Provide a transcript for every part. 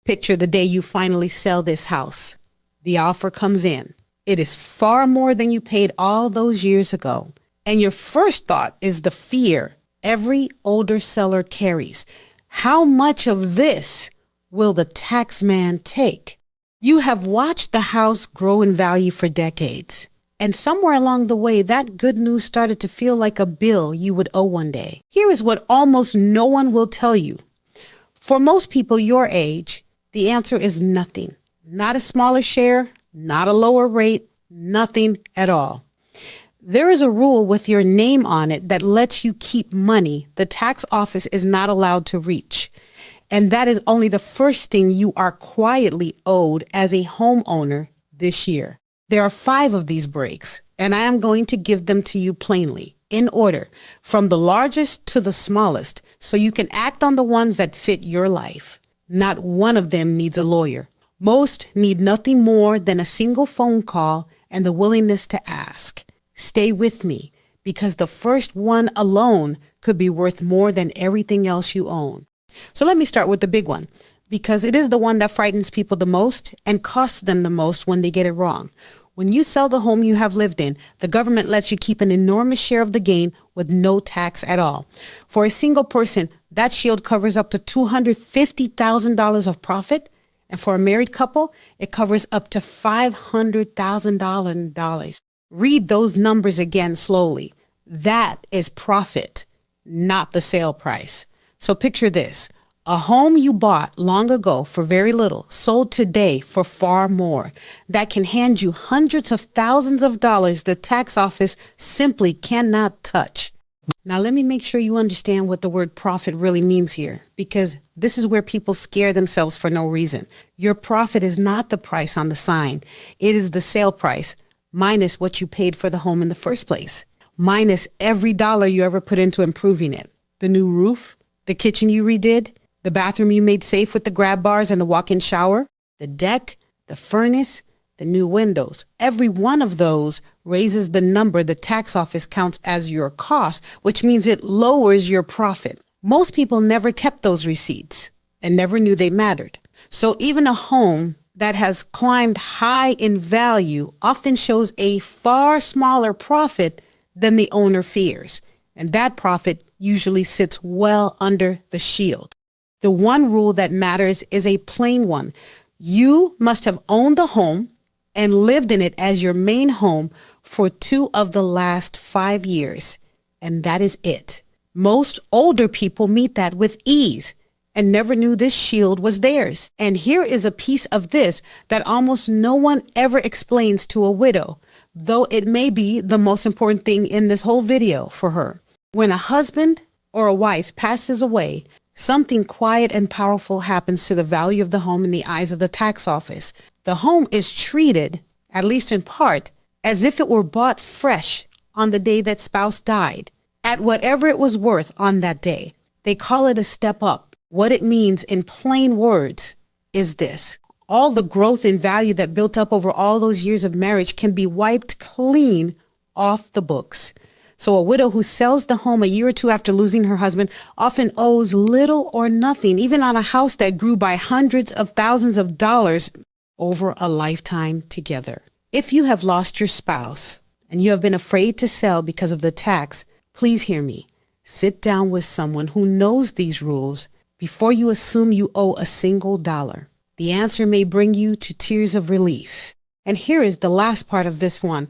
Picture the day you finally sell this house. The offer comes in. It is far more than you paid all those years ago. And your first thought is the fear every older seller carries. How much of this will the tax man take? You have watched the house grow in value for decades. And somewhere along the way, that good news started to feel like a bill you would owe one day. Here is what almost no one will tell you. For most people your age, the answer is nothing. Not a smaller share, not a lower rate, nothing at all. There is a rule with your name on it that lets you keep money the tax office is not allowed to reach. And that is only the first thing you are quietly owed as a homeowner this year. There are 5 of these breaks, and I am going to give them to you plainly, in order, from the largest to the smallest, so you can act on the ones that fit your life. Not one of them needs a lawyer. Most need nothing more than a single phone call and the willingness to ask. Stay with me, because the first one alone could be worth more than everything else you own. So let me start with the big one, because it is the one that frightens people the most and costs them the most when they get it wrong. When you sell the home you have lived in, the government lets you keep an enormous share of the gain with no tax at all. For a single person, that shield covers up to $250,000 of profit. And for a married couple, it covers up to $500,000. Read those numbers again slowly. That is profit, not the sale price. So picture this. A home you bought long ago for very little, sold today for far more. That can hand you hundreds of thousands of dollars the tax office simply cannot touch. Now, let me make sure you understand what the word profit really means here, because this is where people scare themselves for no reason. Your profit is not the price on the sign. It is the sale price minus what you paid for the home in the first place, minus every dollar you ever put into improving it. The new roof, the kitchen you redid, the bathroom you made safe with the grab bars and the walk-in shower, the deck, the furnace, the new windows. Every one of those raises the number the tax office counts as your cost, which means it lowers your profit. Most people never kept those receipts and never knew they mattered. So even a home that has climbed high in value often shows a far smaller profit than the owner fears. And that profit usually sits well under the shield. The one rule that matters is a plain one. You must have owned the home and lived in it as your main home for 2 of the last 5 years. And that is it. Most older people meet that with ease and never knew this shield was theirs. And here is a piece of this that almost no one ever explains to a widow, though it may be the most important thing in this whole video for her. When a husband or a wife passes away, something quiet and powerful happens to the value of the home in the eyes of the tax office. The home is treated, at least in part, as if it were bought fresh on the day that spouse died, at whatever it was worth on that day. They call it a step up. What it means in plain words is this: all the growth in value that built up over all those years of marriage can be wiped clean off the books. So a widow who sells the home a year or 2 after losing her husband often owes little or nothing, even on a house that grew by hundreds of thousands of dollars over a lifetime together. If you have lost your spouse and you have been afraid to sell because of the tax, please hear me. Sit down with someone who knows these rules before you assume you owe a single dollar. The answer may bring you to tears of relief. And here is the last part of this one,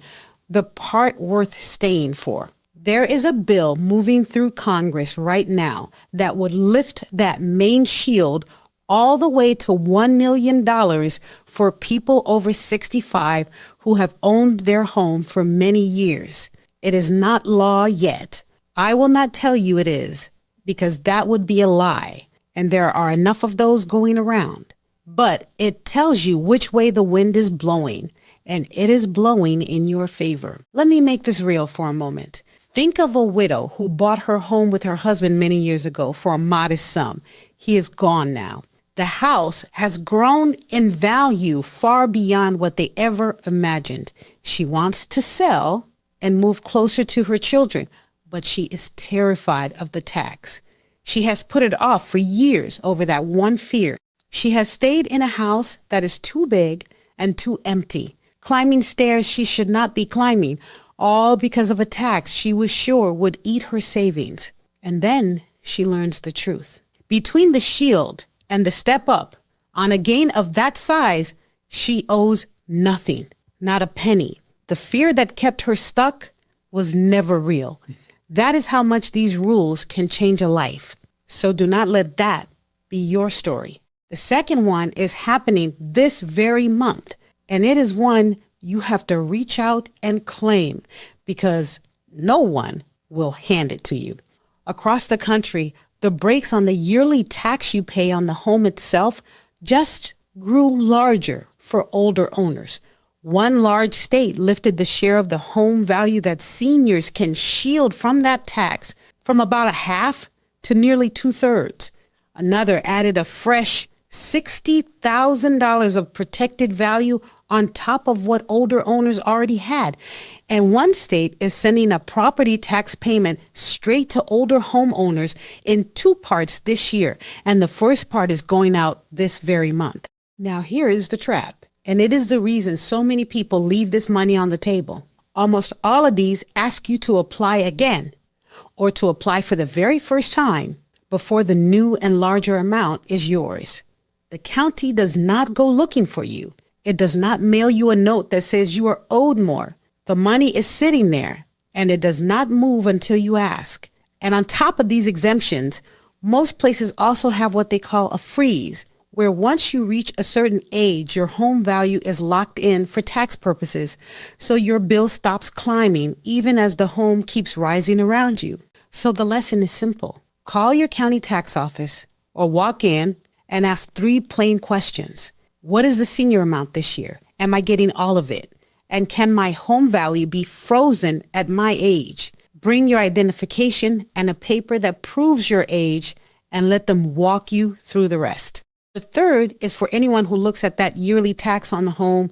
the part worth staying for. There is a bill moving through Congress right now that would lift that main shield all the way to $1 million for people over 65 who have owned their home for many years. It is not law yet. I will not tell you it is, because that would be a lie, and there are enough of those going around. But it tells you which way the wind is blowing, and it is blowing in your favor. Let me make this real for a moment. Think of a widow who bought her home with her husband many years ago for a modest sum. He is gone now. The house has grown in value far beyond what they ever imagined. She wants to sell and move closer to her children, but she is terrified of the tax. She has put it off for years over that one fear. She has stayed in a house that is too big and too empty, climbing stairs she should not be climbing, all because of a tax she was sure would eat her savings. And then she learns the truth. Between the shield and the step up, on a gain of that size, she owes nothing, not a penny. The fear that kept her stuck was never real. That is how much these rules can change a life. So do not let that be your story. The second one is happening this very month, and it is one you have to reach out and claim because no one will hand it to you. Across the country, the brakes on the yearly tax you pay on the home itself just grew larger for older owners. One large state lifted the share of the home value that seniors can shield from that tax from about a half to nearly 2/3. Another added a fresh $60,000 of protected value on top of what older owners already had. And one state is sending a property tax payment straight to older homeowners in 2 parts this year. And the first part is going out this very month. Now, here is the trap. And it is the reason so many people leave this money on the table. Almost all of these ask you to apply again or to apply for the very first time before the new and larger amount is yours. The county does not go looking for you. It does not mail you a note that says you are owed more. The money is sitting there and it does not move until you ask. And on top of these exemptions, most places also have what they call a freeze, where once you reach a certain age, your home value is locked in for tax purposes, so your bill stops climbing even as the home keeps rising around you. So the lesson is simple. Call your county tax office or walk in and ask 3 plain questions. What is the senior amount this year? Am I getting all of it? And can my home value be frozen at my age? Bring your identification and a paper that proves your age and let them walk you through the rest. The third is for anyone who looks at that yearly tax on the home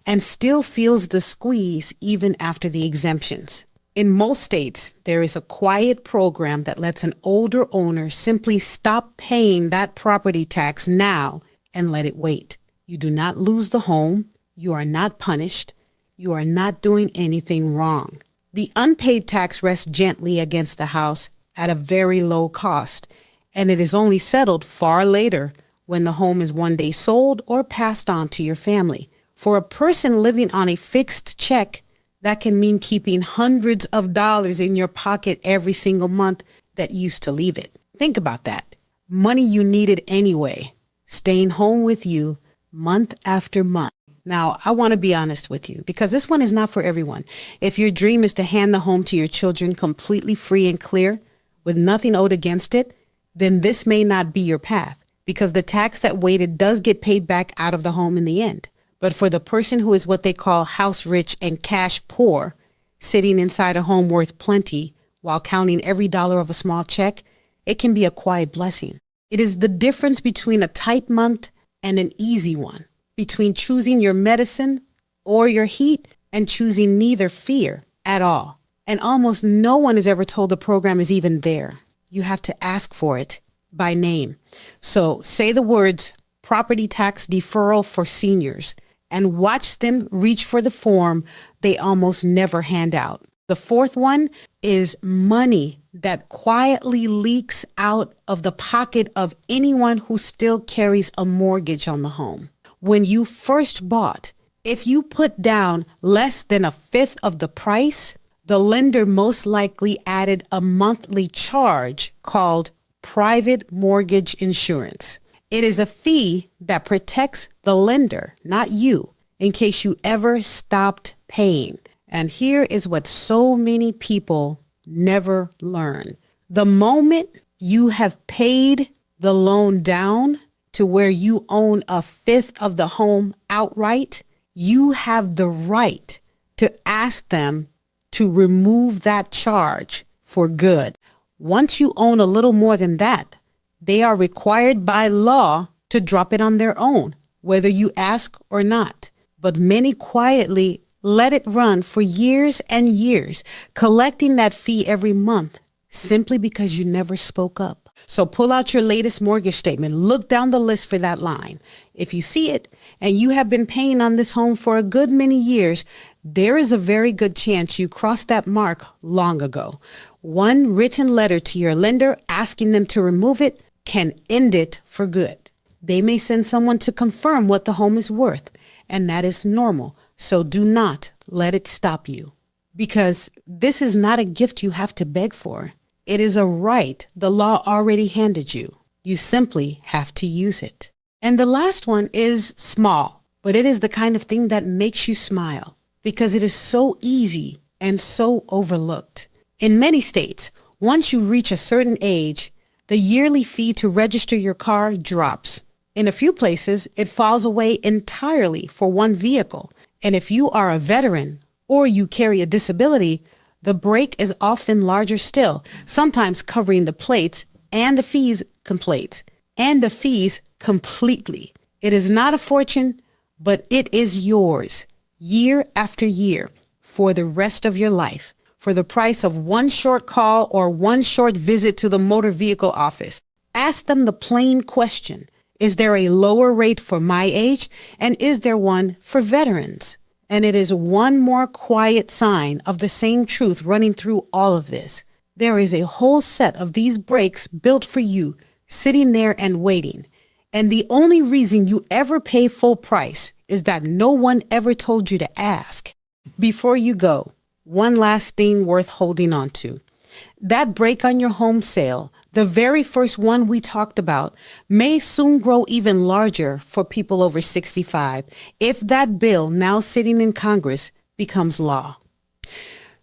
and still feels the squeeze even after the exemptions. In most states, there is a quiet program that lets an older owner simply stop paying that property tax now and let it wait. You do not lose the home. You are not punished. You are not doing anything wrong. The unpaid tax rests gently against the house at a very low cost, and it is only settled far later when the home is one day sold or passed on to your family. For a person living on a fixed check, that can mean keeping hundreds of dollars in your pocket every single month that used to leave it. Think about that. Money you needed anyway, staying home with you month after month. Now, I want to be honest with you because this one is not for everyone. If your dream is to hand the home to your children completely free and clear with nothing owed against it, then this may not be your path because the tax that waited does get paid back out of the home in the end. But for the person who is what they call house rich and cash poor, sitting inside a home worth plenty while counting every dollar of a small check, it can be a quiet blessing. It is the difference between a tight month and an easy one, between choosing your medicine or your heat and choosing neither fear at all. And almost no one is ever told the program is even there. You have to ask for it by name. So say the words property tax deferral for seniors and watch them reach for the form they almost never hand out. The fourth one is money that quietly leaks out of the pocket of anyone who still carries a mortgage on the home. When you first bought, if you put down less than 1/5 of the price, the lender most likely added a monthly charge called private mortgage insurance. It is a fee that protects the lender, not you, in case you ever stopped paying. And here is what so many people never learn. The moment you have paid the loan down to where you own 1/5 of the home outright, you have the right to ask them to remove that charge for good. Once you own a little more than that, they are required by law to drop it on their own, whether you ask or not. But many quietly let it run for years and years, collecting that fee every month simply because you never spoke up. So pull out your latest mortgage statement. Look down the list for that line. If you see it and you have been paying on this home for a good many years, there is a very good chance you crossed that mark long ago. One written letter to your lender asking them to remove it can end it for good. They may send someone to confirm what the home is worth, and that is normal. So do not let it stop you, because this is not a gift you have to beg for. It is a right the law already handed you. You simply have to use it. And the last one is small, but it is the kind of thing that makes you smile because it is so easy and so overlooked. In many states, once you reach a certain age, the yearly fee to register your car drops. In a few places, it falls away entirely for one vehicle. And if you are a veteran or you carry a disability, the break is often larger still, sometimes covering the plates and the fees completely. It is not a fortune, but it is yours year after year for the rest of your life, for the price of one short call or one short visit to the motor vehicle office. Ask them the plain question: is there a lower rate for my age? And is there one for veterans? And it is one more quiet sign of the same truth running through all of this. There is a whole set of these breaks built for you, sitting there and waiting. And the only reason you ever pay full price is that no one ever told you to ask. Before you go, one last thing worth holding on to. That break on your home sale, the very first one we talked about, may soon grow even larger for people over 65 if that bill now sitting in Congress becomes law.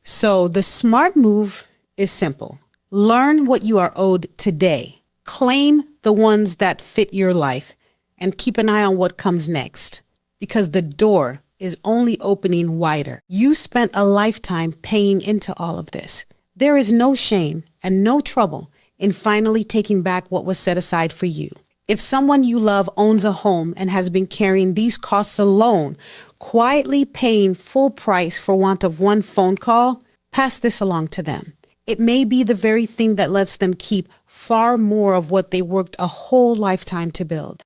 So the smart move is simple. Learn what you are owed today. Claim the ones that fit your life and keep an eye on what comes next, because the door is only opening wider. You spent a lifetime paying into all of this. There is no shame and no trouble in finally taking back what was set aside for you. If someone you love owns a home and has been carrying these costs alone, quietly paying full price for want of one phone call, pass this along to them. It may be the very thing that lets them keep far more of what they worked a whole lifetime to build.